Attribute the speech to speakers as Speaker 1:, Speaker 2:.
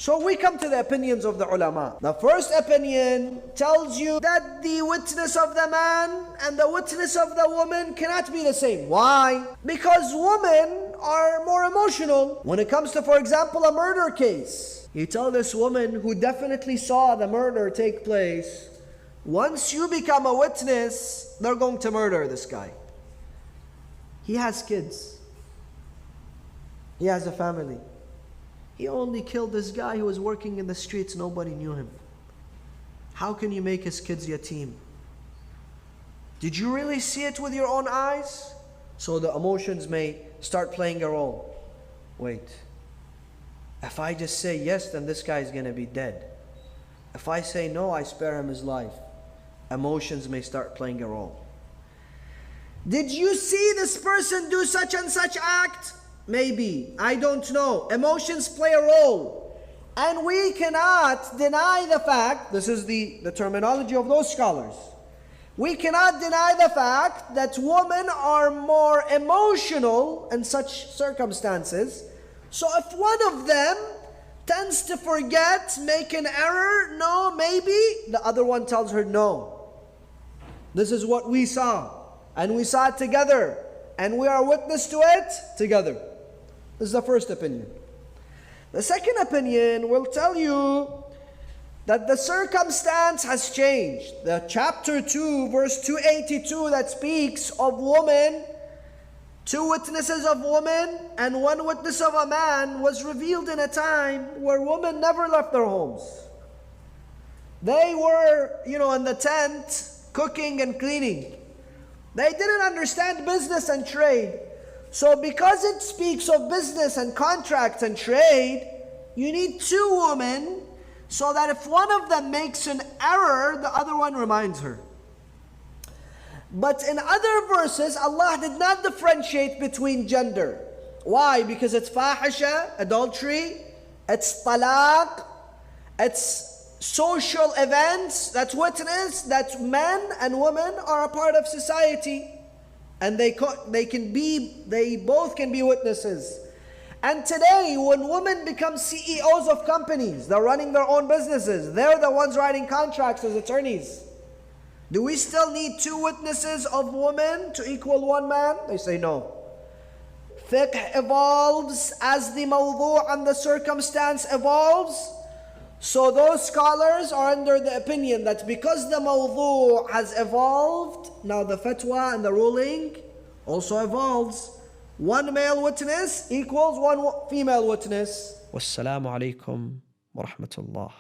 Speaker 1: So we come to the opinions of the ulama. The first opinion tells you that the witness of the man and the witness of the woman cannot be the same. Why? Because women are more emotional. When it comes to, for example, a murder case, you tell this woman who definitely saw the murder take place, once you become a witness, they're going to murder this guy. He has kids. He has a family. He only killed this guy who was working in the streets, nobody knew him. How can you make his kids yatim? Did you really see it with your own eyes? So the emotions may start playing a role. Wait, if I just say yes, then this guy is going to be dead. If I say no, I spare him his life. Emotions may start playing a role. Did you see this person do such and such act? Maybe, I don't know. Emotions play a role. And we cannot deny the fact, this is the terminology of those scholars, we cannot deny the fact that women are more emotional in such circumstances. So if one of them tends to forget, make an error, no, maybe, the other one tells her no. This is what we saw. And we saw it together. And we are witness to it together. This is the first opinion. The second opinion will tell you that the circumstance has changed. The chapter 2, verse 282 that speaks of women, 2 witnesses of women and 1 witness of a man, was revealed in a time where women never left their homes. They were, in the tent, cooking and cleaning. They didn't understand business and trade. So because it speaks of business and contracts and trade, you need 2 women so that if one of them makes an error, the other one reminds her. But in other verses, Allah did not differentiate between gender. Why? Because it's fahisha, adultery, it's talaq, it's social events, that's witness, that men and women are a part of society. And they both can be witnesses. And today, when women become CEOs of companies, they're running their own businesses, they're the ones writing contracts as attorneys. Do we still need 2 witnesses of women to equal 1 man? They say no. Fiqh evolves as the mawdu' and the circumstance evolves. So those scholars are under the opinion that because the mawdu' has evolved, now the fatwa and the ruling also evolves. 1 male witness equals 1 female witness. Wassalamu alaikum wa rahmatullah.